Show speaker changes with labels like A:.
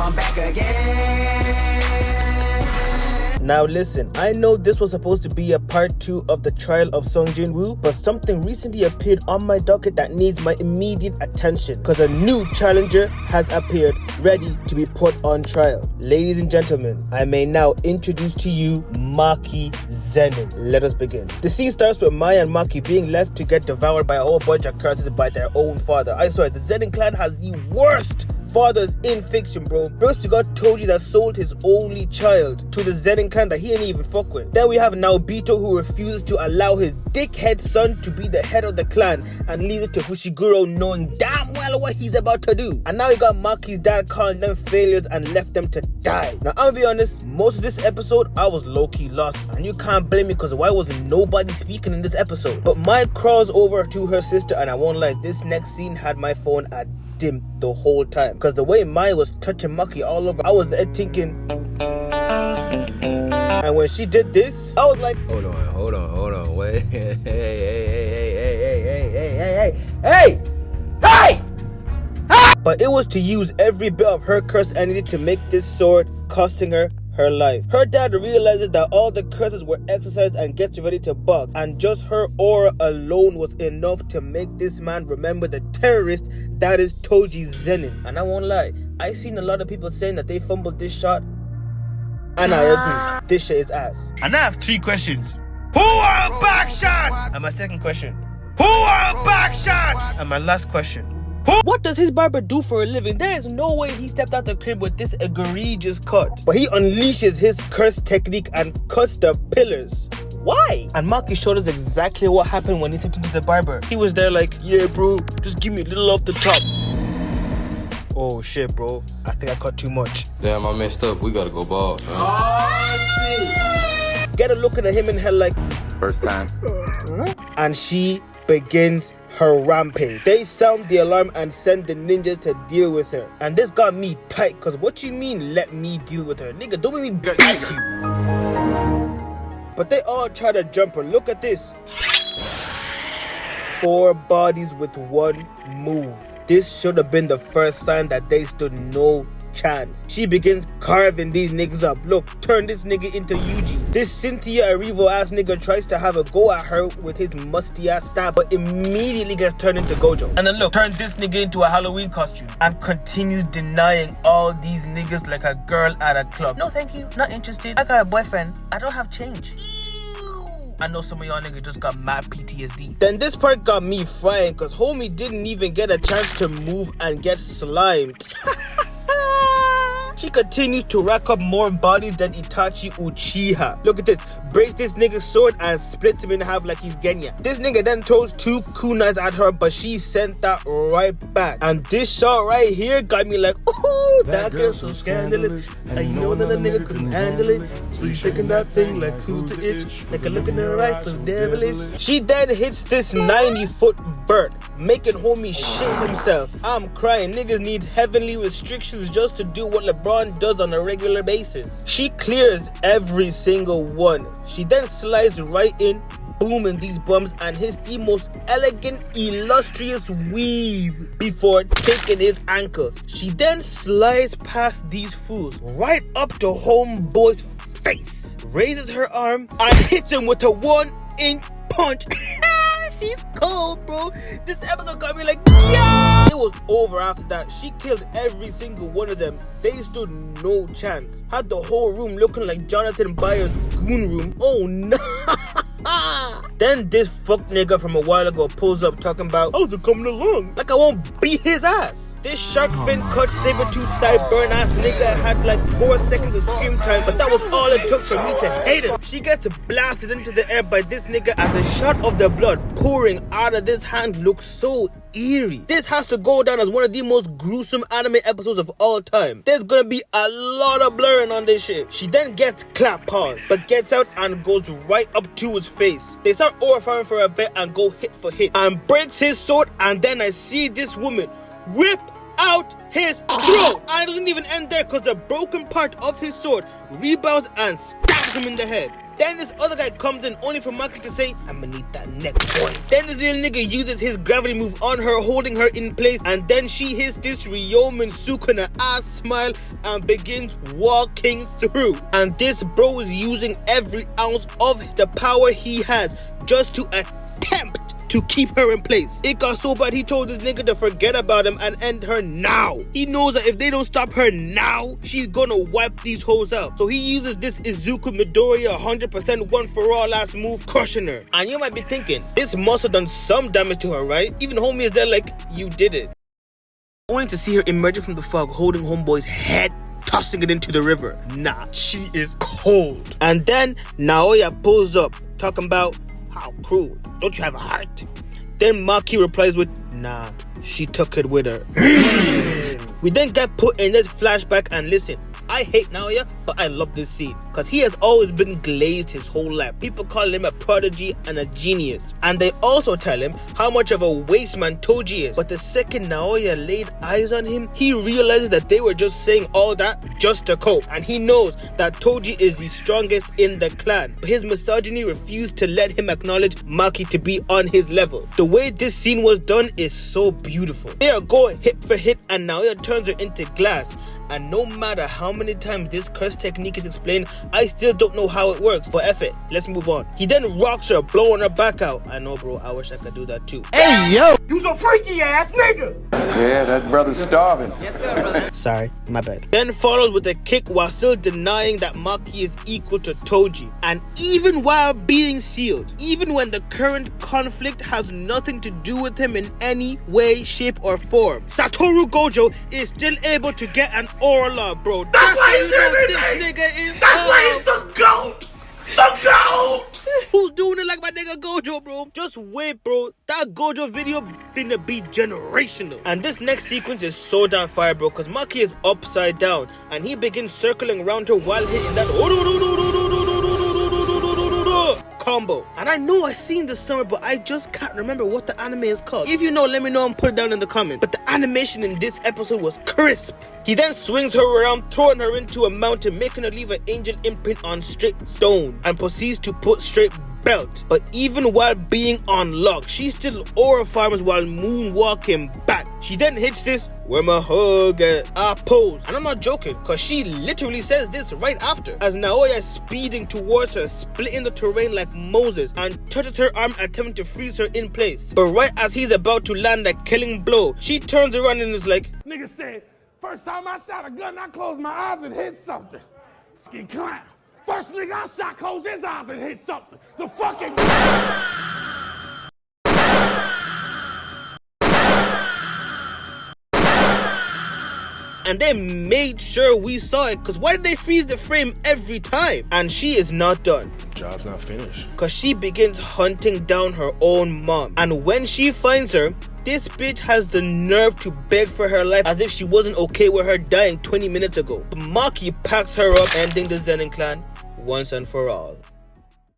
A: I'm back again.
B: Now listen, I know this was supposed to be a part 2 of the trial of Sung Jin-woo, but something recently appeared on my docket that needs my immediate attention, because a new challenger has appeared, ready to be put on trial. Ladies and gentlemen, I may now introduce to you Maki Zenin. Let us begin. The scene starts with Mai and Maki being left to get devoured by a whole bunch of curses by their own father. I swear, the Zenin clan has the worst fathers in fiction, bro. First you got Toji that sold his only child to the Zenin clan that he ain't even fuck with. Then we have Naobito who refuses to allow his dickhead son to be the head of the clan and leaves it to Fushiguro knowing damn well what he's about to do. And now you got Maki's dad calling them failures and left them to die. Now I'm gonna be honest, most of this episode I was low-key lost, and you can't blame me because why wasn't nobody speaking in this episode? But Mai crawls over to her sister, and I won't lie, this next scene had my phone at dim the whole time, because the way Mai was touching Maki all over, I was there thinking. And when she did this, I was like, hold on, wait, hey! But it was to use every bit of her curse energy to make this sword, costing her her life. Her dad realizes that all the curses were exercised and gets ready to bug, and just her aura alone was enough to make this man remember the terrorist that is Toji Zenin. And I won't lie, I seen a lot of people saying that they fumbled this shot, and I agree, this shit is ass. And I have 3 questions. Who are a back shot? And my second question, who are a back shot? And my last question, what does his barber do for a living? There is no way he stepped out the crib with this egregious cut. But he unleashes his curse technique and cuts the pillars. Why? And Maki showed us exactly what happened when he stepped into the barber. He was there like, yeah bro, just give me a little off the top. Oh shit bro, I think I cut too much.
C: Damn, I messed up, we gotta go bald.
B: Oh shit. Get a look at him in hell like,
C: First time.
B: And she begins her rampage. They sound the alarm and send the ninjas to deal with her. And this got me tight, because what you mean let me deal with her? Nigga, don't make me beat you. But they all try to jump her. Look at this. 4 bodies with 1 move. This should have been the first sign that they stood no chance. She begins carving these niggas up. Look, turn this nigga into Yuji. This Cynthia Erivo ass nigga tries to have a go at her with his musty ass stab, but immediately gets turned into Gojo. And then look, turn this nigga into a Halloween costume and continues denying all these niggas like a girl at a club. No thank you, not interested. I got a boyfriend, I don't have change. I know some of y'all niggas just got mad PTSD. Then this part got me frying, cause homie didn't even get a chance to move and get slimed. She continues to rack up more bodies than Itachi Uchiha. Look at this. Breaks this nigga's sword and splits him in half like he's Genya. This nigga then throws 2 kunais at her, but she sent that right back. And this shot right here got me like, ooh, that girl's so scandalous. And you know that a nigga couldn't handle it. So you shaking that thing like who's the itch? Like a look in her eyes so devilish. She then hits this 90-foot vert, making homie shit himself. I'm crying. Niggas need heavenly restrictions just to do what LeBron does on a regular basis. She clears every single one. She then slides right in, booming these bums, and hits the most elegant, illustrious weave before taking his ankles. She then slides past these fools right up to homeboy's face, raises her arm and hits him with a 1-inch punch. She's cold, bro. This episode got me like, yeah. It was over after that. She killed every single one of them. They stood no chance. Had the whole room looking like Jonathan Byers' goon room. Oh no. Then this fuck nigga from a while ago pulls up talking about, how's it coming along? Like I won't beat his ass. This shark fin cut saber-tooth sideburn ass nigga had like 4 seconds of scream time, but that was all it took for me to hate him. She gets blasted into the air by this nigga, and the shot of the blood pouring out of this hand looks so eerie. This has to go down as one of the most gruesome anime episodes of all time. There's gonna be a lot of blurring on this shit. She then gets clap paused, but gets out and goes right up to his face. They start overfiring for a bit and go hit for hit, and breaks his sword, and then I see this woman rip out his throat. And it doesn't even end there, because the broken part of his sword rebounds and stabs him in the head. Then this other guy comes in only for Maki to say, I'ma need that neck, boy. Then this little nigga uses his gravity move on her, holding her in place, and then she hits this Ryomen Sukuna ass smile and begins walking through. And this bro is using every ounce of the power he has just to attempt to keep her in place. It got so bad he told this nigga to forget about him and end her now. He knows that if they don't stop her now, she's gonna wipe these hoes out. So he uses this Izuku Midoriya 100% one for all last move, crushing her. And you might be thinking, this must have done some damage to her, right? Even homie is there like, you did it. Only to see her emerging from the fog holding homeboy's head, tossing it into the river. Nah, she is cold. And then Naoya pulls up, talking about, how cruel, don't you have a heart? Then Maki replies with, nah, she took it with her. We then get put in this flashback, and listen, I hate Naoya, but I love this scene because he has always been glazed his whole life. People call him a prodigy and a genius, and they also tell him how much of a waste man Toji is. But the second Naoya laid eyes on him, he realizes that they were just saying all that just to cope, and he knows that Toji is the strongest in the clan. But his misogyny refused to let him acknowledge Maki to be on his level. The way this scene was done is so beautiful. They are going hit for hit, and Naoya turns her into glass. And no matter how many times this curse technique is explained, I still don't know how it works. But F it, let's move on. He then rocks her, blowing her back out. I know, bro, I wish I could do that too.
A: Hey, yo! You's a freaky ass nigga!
C: Yeah, that brother's starving.
A: Yes, sir, brother.
B: Sorry, my bad. Then follows with a kick while still denying that Maki is equal to Toji. And even while being sealed, even when the current conflict has nothing to do with him in any way, shape, or form, Satoru Gojo is still able to get an aura, bro. That's why you know this nigga is. That's why he's the GOAT! The GOAT! Who's doing it like my nigga Gojo, bro? Just wait, bro. That Gojo video finna be generational. And this next sequence is so damn fire, bro, because Maki is upside down and he begins circling around her while hitting that combo. And I know I've seen this somewhere, but I just can't remember what the anime is called. If you know, let me know and put it down in the comments. But the animation in this episode was crisp. He then swings her around, throwing her into a mountain, making her leave an angel imprint on straight stone, and proceeds to put straight belt. But even while being unlocked, she still aura farms while moonwalking back. She then hits this where my hug at pose, and I'm not joking, cause she literally says this right after, as Naoya is speeding towards her, splitting the terrain like Moses, and touches her arm, attempting to freeze her in place. But right as he's about to land a killing blow, she turns around and is like,
D: nigga said, first time I shot a gun, I closed my eyes and hit something. Fucking clown. First nigga I shot closed his eyes and hit something. The fucking
B: and they made sure we saw it, because why did they freeze the frame every time? And she is not done.
D: job's not finished.
B: Because she begins hunting down her own mom. And when she finds her, this bitch has the nerve to beg for her life as if she wasn't okay with her dying 20 minutes ago. Maki packs her up, ending the Zenin clan once and for all.